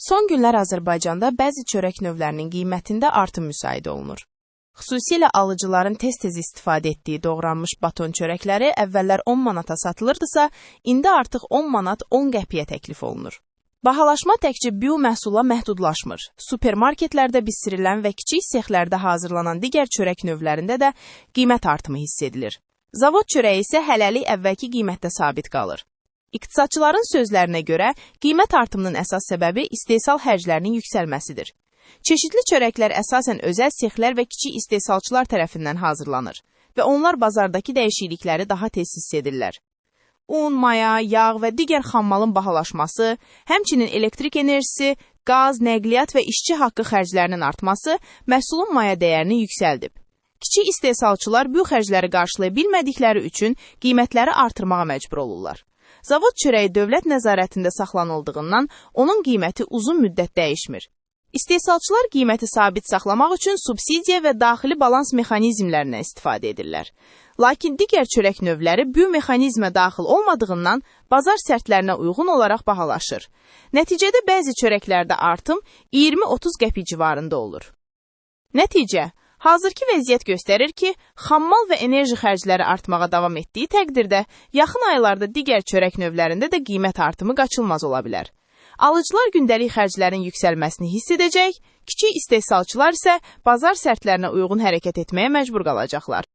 Son günlər Azərbaycanda bəzi çörək növlərinin qiymətində artım müşahidə olunur. Xüsusilə alıcıların tez-tez istifadə etdiyi doğranmış baton çörəkləri əvvəllər 10 manata satılırdısa, indi artıq 10 manat 10 qəpiyə təklif olunur. Bahalaşma təkcə bio məhsula məhdudlaşmır. Supermarketlərdə bişirilən və kiçik sexlərdə hazırlanan digər çörək növlərində də qiymət artımı hiss edilir. Zavod çörəyi isə hələlik əvvəlki qiymətdə sabit qalır. İqtisadçıların sözlərinə görə, qiymət artımının əsas səbəbi istehsal xərclərinin yüksəlməsidir. Çeşidli çörəklər əsasən özəl sexlər və kiçik istehsalçılar tərəfindən hazırlanır və onlar bazardakı dəyişiklikləri daha tez hiss edirlər. Un, maya, yağ və digər xammalın bahalaşması, həmçinin elektrik enerjisi, qaz, nəqliyyat və işçi haqqı xərclərinin artması məhsulun maya dəyərini yüksəldib. Kiçik istehsalçılar bu xərcləri qarşılaya bilmədikləri üçün qiymətləri artırmağa məcbur olurlar. Zavod çörəyi dövlət nəzarətində saxlanıldığından onun qiyməti uzun müddət dəyişmir. İstehsalçılar qiyməti sabit saxlamaq üçün subsidiya və daxili balans mexanizmlərindən istifadə edirlər. Lakin digər çörək növləri bu mexanizmə daxil olmadığından bazar sərtlərinə uyğun olaraq bahalaşır. Nəticədə bəzi çörəklərdə artım 20-30 qəpik civarında olur. Nəticə, hazırki vəziyyət göstərir ki, xammal və enerji xərcləri artmağa davam etdiyi təqdirdə, yaxın aylarda digər çörək növlərində də qiymət artımı qaçılmaz ola bilər. Alıcılar gündəlik xərclərin yüksəlməsini hiss edəcək, kiçik istehsalçılar isə bazar sərtlərinə uyğun hərəkət etməyə məcbur qalacaqlar.